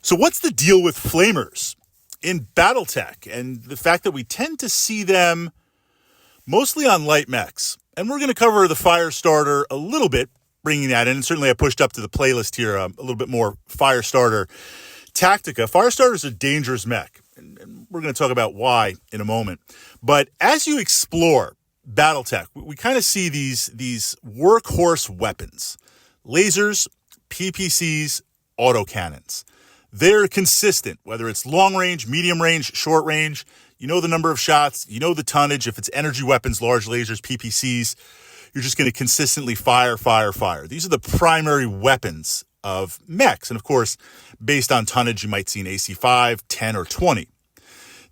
So what's the deal with flamers in Battletech and the fact that we tend to see them mostly on light mechs? And we're going to cover the Firestarter a little bit, bringing that in. And certainly I pushed up to the playlist here a little bit more Firestarter Tactica. Firestarter is a dangerous mech, and we're going to talk about why in a moment. But as you explore Battletech, we kind of see these workhorse weapons: lasers, PPCs, autocannons. They're consistent, whether it's long range, medium range, short range. You know the number of shots, you know the tonnage. If it's energy weapons, large lasers, PPCs, you're just going to consistently fire. These are the primary weapons of mechs. And of course, based on tonnage, you might see an AC5, 10, or 20.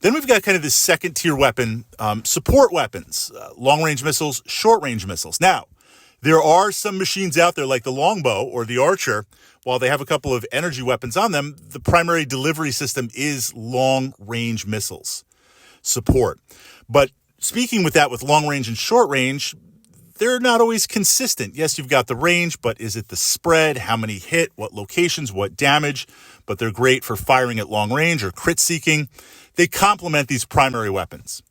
Then we've got kind of this second tier weapon, support weapons, long range missiles, short range missiles. Now, there are some machines out there like the longbow or the archer. While they have a couple of energy weapons on them, the primary delivery system is long-range missiles support. But speaking with that, with long-range and short-range, they're not always consistent. Yes, you've got the range, but is it the spread? How many hit? What locations? What damage? But they're great for firing at long range or crit seeking. They complement these primary weapons.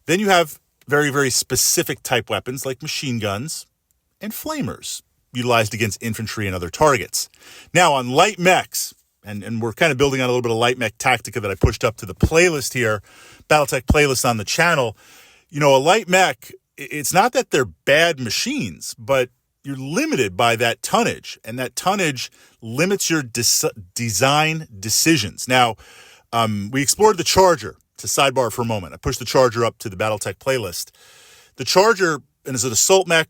Then you have very, very specific type weapons like machine guns and flamers, utilized against infantry and other targets. Now, on light mechs, and we're kind of building on a little bit of light mech tactica that I pushed up to the playlist here, Battletech playlist on the channel. You know, a light mech, it's not that they're bad machines, but you're limited by that tonnage, and that tonnage limits your design decisions. Now, we explored the Charger. To sidebar for a moment, I pushed the Charger up to the Battletech playlist. The Charger is an assault mech,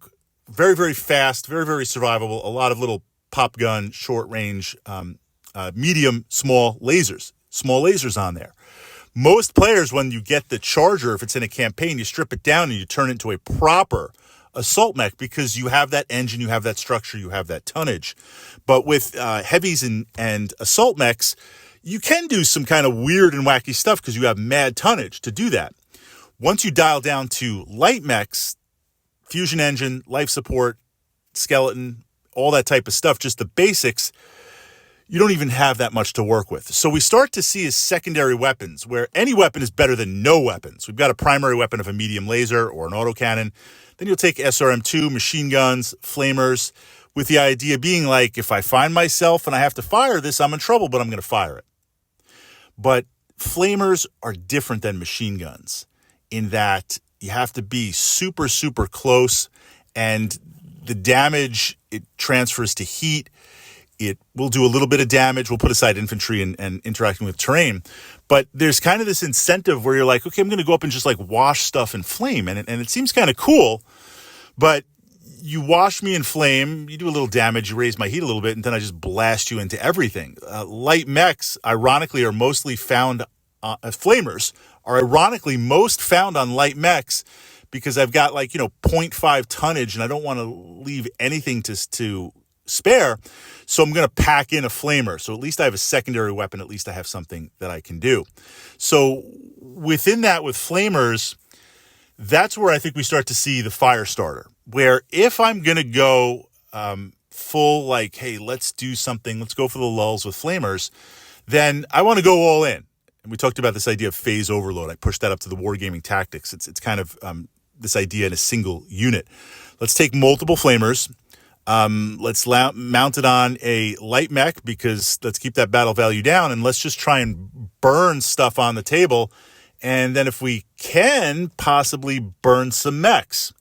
very, very fast, very, very survivable. A lot of little pop gun, short range, medium, small lasers on there. Most players, when you get the Charger, if it's in a campaign, you strip it down and you turn it into a proper assault mech because you have that engine, you have that structure, you have that tonnage. But with heavies and assault mechs, you can do some kind of weird and wacky stuff because you have mad tonnage to do that. Once you dial down to light mechs, fusion engine, life support, skeleton, all that type of stuff, just the basics, you don't even have that much to work with. So we start to see as secondary weapons, where any weapon is better than no weapons. We've got a primary weapon of a medium laser or an autocannon. Then you'll take SRM2, machine guns, flamers, with the idea being like, if I find myself and I have to fire this, I'm in trouble, but I'm going to fire it. But flamers are different than machine guns in that you have to be super, super close, and the damage, it transfers to heat. It will do a little bit of damage. We'll put aside infantry and interacting with terrain. But there's kind of this incentive where you're like, okay, I'm going to go up and just like wash stuff in flame. And it seems kind of cool, but you wash me in flame, you do a little damage, you raise my heat a little bit, and then I just blast you into everything. Light mechs, ironically, are mostly found, flamers are ironically most found on light mechs because I've got 0.5 tonnage and I don't want to leave anything to spare. So I'm going to pack in a flamer. So at least I have a secondary weapon. At least I have something that I can do. So within that, with flamers, that's where I think we start to see the Firestarter, where if I'm going to go full hey, let's do something, let's go for the lulls with flamers, then I want to go all in. And we talked about this idea of phase overload. I pushed that up to the Wargaming tactics. It's kind of this idea in a single unit. Let's take multiple flamers. Let's mount it on a light mech because let's keep that battle value down, and let's just try and burn stuff on the table. And then if we can, possibly burn some mechs.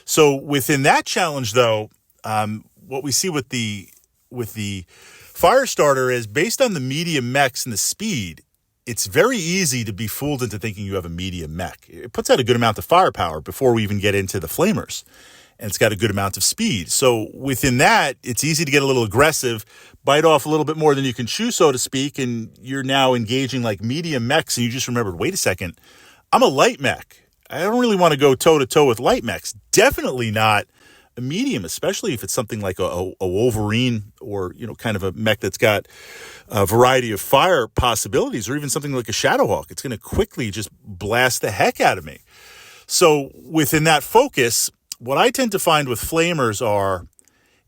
So within that challenge, though, what we see with the Firestarter is based on the medium mechs and the speed, it's very easy to be fooled into thinking you have a medium mech. It puts out a good amount of firepower before we even get into the flamers. And it's got a good amount of speed. So within that, it's easy to get a little aggressive, bite off a little bit more than you can chew, so to speak, and you're now engaging like medium mechs, and you just remembered, wait a second, I'm a light mech. I don't really want to go toe-to-toe with light mechs. Definitely not a medium, especially if it's something like a Wolverine or, kind of a mech that's got a variety of fire possibilities, or even something like a Shadowhawk. It's going to quickly just blast the heck out of me. So within that focus, what I tend to find with flamers are,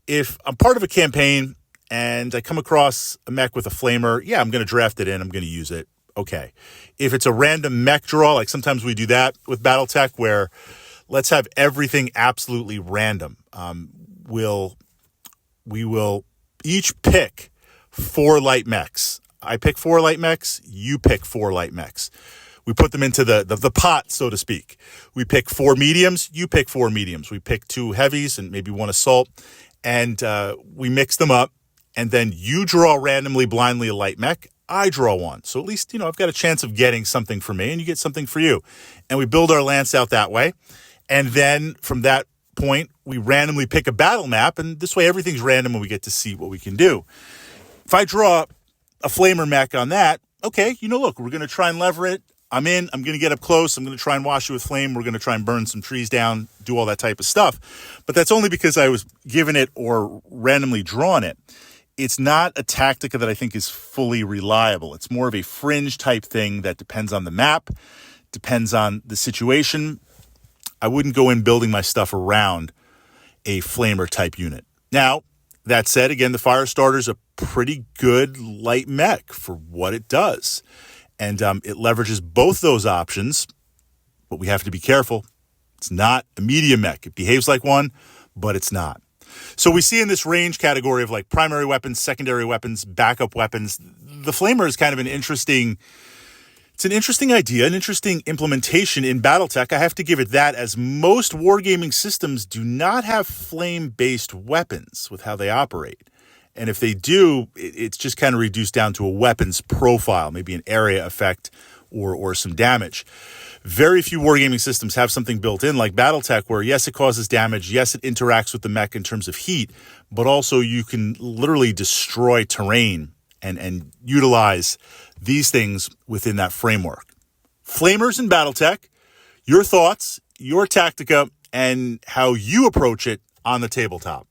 if I'm part of a campaign and I come across a mech with a flamer, yeah, I'm going to draft it in. I'm going to use it. Okay. If it's a random mech draw, like sometimes we do that with Battletech, where let's have everything absolutely random. We will each pick 4 light mechs. I pick 4 light mechs. You pick 4 light mechs. We put them into the pot, so to speak. We pick 4 mediums. You pick 4 mediums. We pick 2 heavies and maybe 1 assault, and we mix them up. And then you draw randomly, blindly a light mech. I draw one. So at least, I've got a chance of getting something for me and you get something for you. And we build our lance out that way. And then from that point, we randomly pick a battle map. And this way, everything's random and we get to see what we can do. If I draw a flamer mech on that, okay, look, we're going to try and lever it. I'm in. I'm going to get up close. I'm going to try and wash it with flame. We're going to try and burn some trees down, do all that type of stuff. But that's only because I was given it or randomly drawn it. It's not a tactica that I think is fully reliable. It's more of a fringe type thing that depends on the map, depends on the situation. I wouldn't go in building my stuff around a flamer type unit. Now, that said, again, the Firestarter is a pretty good light mech for what it does. And it leverages both those options, but we have to be careful. It's not a medium mech. It behaves like one, but it's not. So we see in this range category of like primary weapons, secondary weapons, backup weapons, the flamer is kind of an interesting idea, an interesting implementation in Battletech. I have to give it that, as most wargaming systems do not have flame-based weapons with how they operate. And if they do, it's just kind of reduced down to a weapons profile, maybe an area effect or some damage. Very few wargaming systems have something built in like Battletech where, yes, it causes damage. Yes, it interacts with the mech in terms of heat, but also you can literally destroy terrain and utilize these things within that framework. Flamers in Battletech, your thoughts, your tactica, and how you approach it on the tabletop.